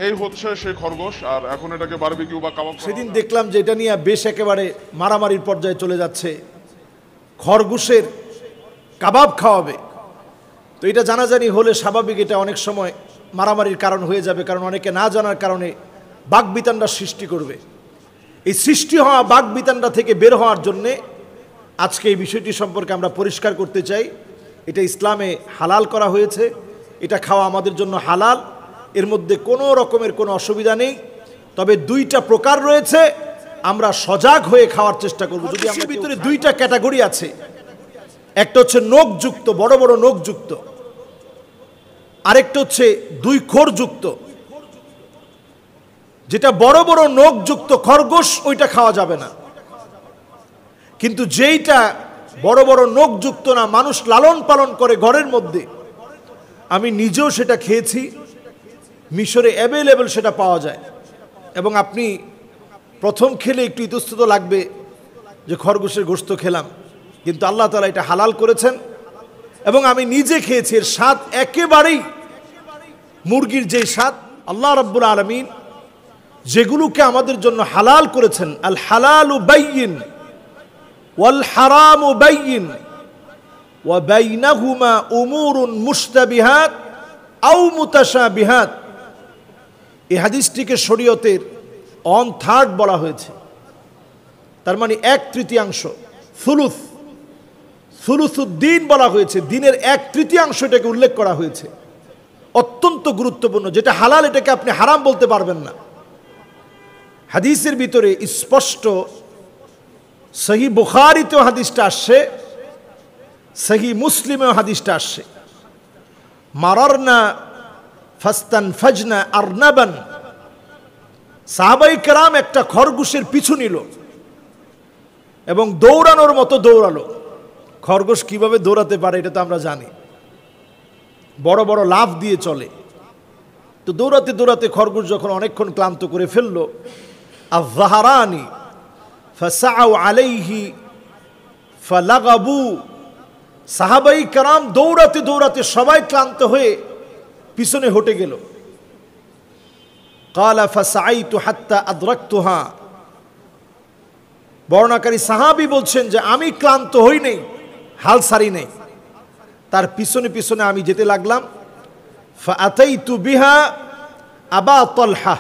এই হচ্ছে সেই খরগোশ, আর এখন এটাকে বারবিকিউ বা কাবাব। সেদিন দেখলাম যে এটা নিয়ে বেশ একেবারে মারামারির পর্যায়ে চলে যাচ্ছে, খরগোশের কাবাব খাওয়াবে। তো এটা জানাজানি হলে স্বাভাবিক এটা অনেক সময় মারামারির কারণ হয়ে যাবে, কারণ অনেকে না জানার কারণে বাকবিতানরা সৃষ্টি করবে। এই সৃষ্টি হওয়া বাকবিতানরা থেকে বের হওয়ার জন্যে আজকে এই বিষয়টি সম্পর্কে আমরা পরিষ্কার করতে চাই। এটা ইসলামে হালাল করা হয়েছে, এটা খাওয়া আমাদের জন্য হালাল, এর মধ্যে কোনো রকমের কোনো অসুবিধা নেই। তবে দুইটা প্রকার রয়েছে, আমরা সজাগ হয়ে খাওয়ার চেষ্টা করব। যদি আমাদের ভিতরে দুইটা ক্যাটাগরি আছে, একটা হচ্ছে নখযুক্ত, বড় বড় নখযুক্ত, আরেকটা হচ্ছে দুই খোরযুক্ত। যেটা বড় বড় নখযুক্ত খরগোশ ওইটা খাওয়া যাবে না, কিন্তু যেইটা বড় বড় নখযুক্ত না, মানুষ লালন পালন করে ঘরের মধ্যে, আমি নিজেও সেটা খেয়েছি, মিশরে অ্যাভেলেবল সেটা পাওয়া যায়। এবং আপনি প্রথম খেলে একটু ইতস্তত লাগবে যে খরগোশের গোশত খেলাম, কিন্তু আল্লাহ তাআলা এটা হালাল করেছেন এবং আমি নিজে খেয়েছি। এর স্বাদ একেবারেই মুরগির যে স্বাদ। আল্লাহ রাব্বুল আলামিন যেগুলোকে আমাদের জন্য হালাল করেছেন, আল হালালু বাইয়িন ওয়াল হারামু বাইয়িন ওয়া বাইনাহুমা উমুরুন মুশতাবিহাত আও মুতাশাবিহাত, এই হাদিসটিকে শরীয়তের 1/3 বলা হয়েছে। তার মানে 1/3, সুলুসুদ্দিন বলা হয়েছে, দিনের 1/3 এটাকে উল্লেখ করা হয়েছে। অত্যন্ত গুরুত্বপূর্ণ, যেটা হালাল এটাকে আপনি হারাম বলতে পারবেন না। হাদিসের ভিতরে স্পষ্ট, সহি বুখারীতেও হাদিসটা আসছে, সহি মুসলিমেও হাদিসটা আসছে। মারারনা ফাস্তানফাজনা আরনাবান, সাহাবায়ে কেরাম একটা খরগোশের পিছু নিল এবং দৌড়ানোর মতো দৌড়ালো। খরগোশ কিভাবে দৌড়াতে পারে এটা তো আমরা জানি, বড় বড় লাফ দিয়ে চলে। তো দৌড়াতে দৌড়াতে খরগোশ যখন অনেকক্ষণ ক্লান্ত করে ফেলল, আয-যাহরানি ফাসাউ আলাইহি ফালাগাবু, সাহাবায়ে কেরাম দৌড়াতে দৌড়াতে সবাই ক্লান্ত হয়ে পিছনে হটে গেল। ক্বালা ফাসাইতু হাত্তা আদরাকতুহা, বর্ণনাকারী সাহাবী বলছেন যে আমি ক্লান্ত হই নাই, হাল ছাড়ি নাই, তার পিছনে পিছনে আমি যেতে লাগলাম। ফাআতাইতু বিহা আবা তালহা,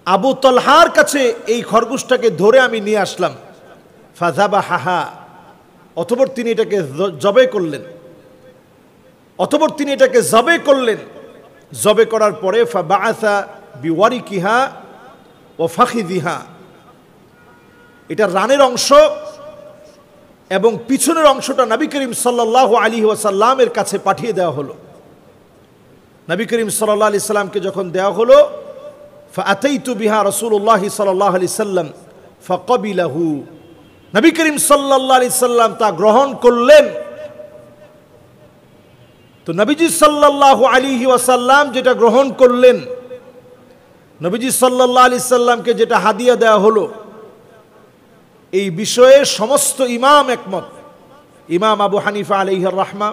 আবু তালহার কাছে এই খরগোশটাকে ধরে আমি নিয়ে আসলাম। ফাযাবাহাহা, অতঃপর তিনি এটাকে জবে করলেন। জবে করার পরে ফাবাআসা বিওয়ারিকিহা ওয়া ফাখিযিহা, এটা রানের অংশ এবং পিছনের অংশটা নবী করিম সাল্লাল্লাহু আলাইহি ওয়াসাল্লামের কাছে পাঠিয়ে দেওয়া হলো। নবী করিম সাল্লাল্লাহু আলাইহি সাল্লামকে যখন দেওয়া হলো, ফাআতাইতু বিহা রাসূলুল্লাহ সাল্লাল্লাহু আলাইহি সাল্লাম ফাকাবিলাহু, নবী করিম সাল্লাল্লাহু আলাইহি সাল্লাম তা গ্রহণ করলেন। তো নবীজি সাল্লাল্লাহু আলাইহি ওয়াসাল্লাম যেটা গ্রহণ করলেন, নবীজি সাল্লাল্লাহু আলাইহি সাল্লামকে যেটা হাদিয়া দেওয়া হলো, এই বিষয়ে সমস্ত ইমাম একমত। ইমাম আবু হানিফা আলাইহির রাহমা,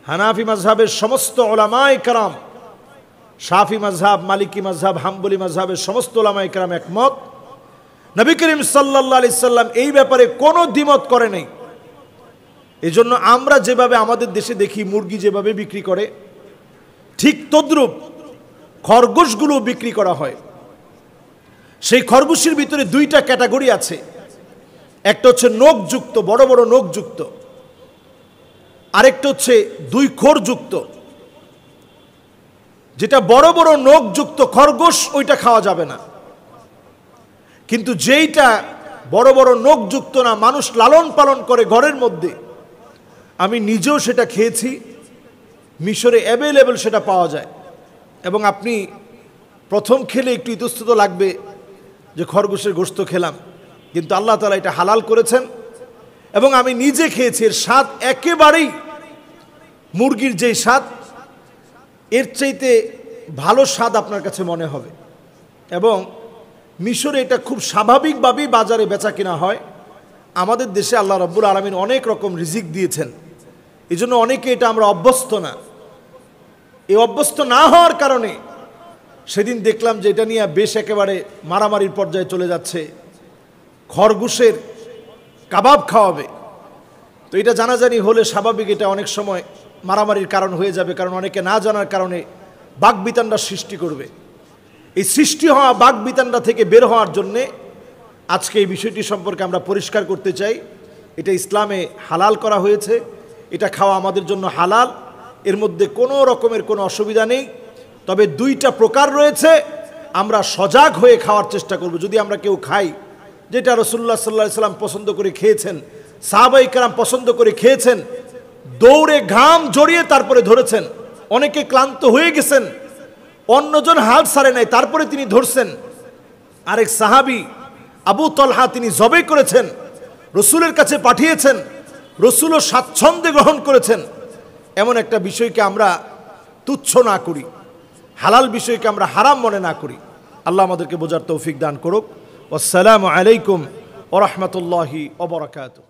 হানাফি মাযহাবের সমস্ত উলামায়ে কেরাম, শাফি মাযহাব, মালিকি মাযহাব, হাম্বলি মাযহাবের সমস্ত উলামায়ে কেরাম একমত। নবী করিম সাল্লাল্লাহু আলাইহি সাল্লাম এই ব্যাপারে কোনো দ্বিমত করে নাই। এজন্য আমরা যেভাবে আমাদের দেশে দেখি মুরগি যেভাবে বিক্রি করে, ঠিক তদ্রূপ খরগোশগুলো বিক্রি করা হয়। সেই খরগোশের ভিতরে দুইটা ক্যাটাগরি আছে, একটা হচ্ছে নখযুক্ত, বড় বড় নখযুক্ত, আরেকটা হচ্ছে দুই খোরযুক্ত। যেটা বড় বড় নখযুক্ত খরগোশ ওইটা খাওয়া যাবে না, কিন্তু যেইটা বড় বড় নখযুক্ত না, মানুষ লালন পালন করে ঘরের মধ্যে, আমি নিজেও সেটা খেয়েছি, মিশরে অ্যাভেলেবল সেটা পাওয়া যায়। এবং আপনি প্রথম খেলে একটু ইতস্তত লাগবে যে খরগোশের গোশত খেলাম, কিন্তু আল্লাহ তাআলা এটা হালাল করেছেন এবং আমি নিজে খেয়েছি। এর স্বাদ একেবারেই মুরগির যেই স্বাদ, এর চাইতে ভালো স্বাদ আপনার কাছে মনে হবে। এবং মিশরে এটা খুব স্বাভাবিকভাবেই বাজারে বেচা কিনা হয়। আমাদের দেশে আল্লাহ রাব্বুল আলামিন অনেক রকম রিজিক দিয়েছেন, এই জন্য অনেকে এটা আমরা অভ্যস্ত না। এই অভ্যস্ত না হওয়ার কারণে সেদিন দেখলাম যে এটা নিয়ে বেশ একেবারে মারামারির পর্যায়ে চলে যাচ্ছে, খরগোশের কাবাব খাওয়াবে। তো এটা জানাজানি হলে স্বাভাবিক এটা অনেক সময় মারামারির কারণ হয়ে যাবে, কারণ অনেকে না জানার কারণে বাকবিতানরা সৃষ্টি করবে। এই সৃষ্টি হওয়া বাকবিতানরা থেকে বের হওয়ার জন্যে আজকে এই বিষয়টি সম্পর্কে আমরা পরিষ্কার করতে চাই। এটা ইসলামে হালাল করা হয়েছে, এটা খাওয়া আমাদের জন্য হালাল, এর মধ্যে কোনো রকমের কোনো অসুবিধা নেই। তবে দুইটা প্রকার রয়েছে, আমরা সজাগ হয়ে খাওয়ার চেষ্টা করব। যদি আমরা কেউ খাই যেটা রাসূলুল্লাহ সাল্লাল্লাহু আলাইহি ওয়াসাল্লাম পছন্দ করে খেয়েছেন, সাহাবায়ে কেরাম পছন্দ করে খেয়েছেন, দৌড়ে ঘাম জড়িয়ে তারপরে ধরেছেন, অনেকে ক্লান্ত হয়ে গেছেন, অন্যজন হাল ছাড়ে নাই তারপরে তিনি ধরছেন। আরেক সাহাবী আবু তলহা তিনি জবে করেছেন, রসুলের কাছে পাঠিয়েছেন, রসুলও স্বাচ্ছন্দ্যে গ্রহণ করেছেন। এমন একটা বিষয়কে আমরা তুচ্ছ না করি, হালাল বিষয়কে আমরা হারাম মনে না করি। আল্লাহ আমাদেরকে বোঝার তৌফিক দান করুক। আসসালামু আলাইকুম ওয়া রাহমাতুল্লাহি ওয়া বারাকাতুহু।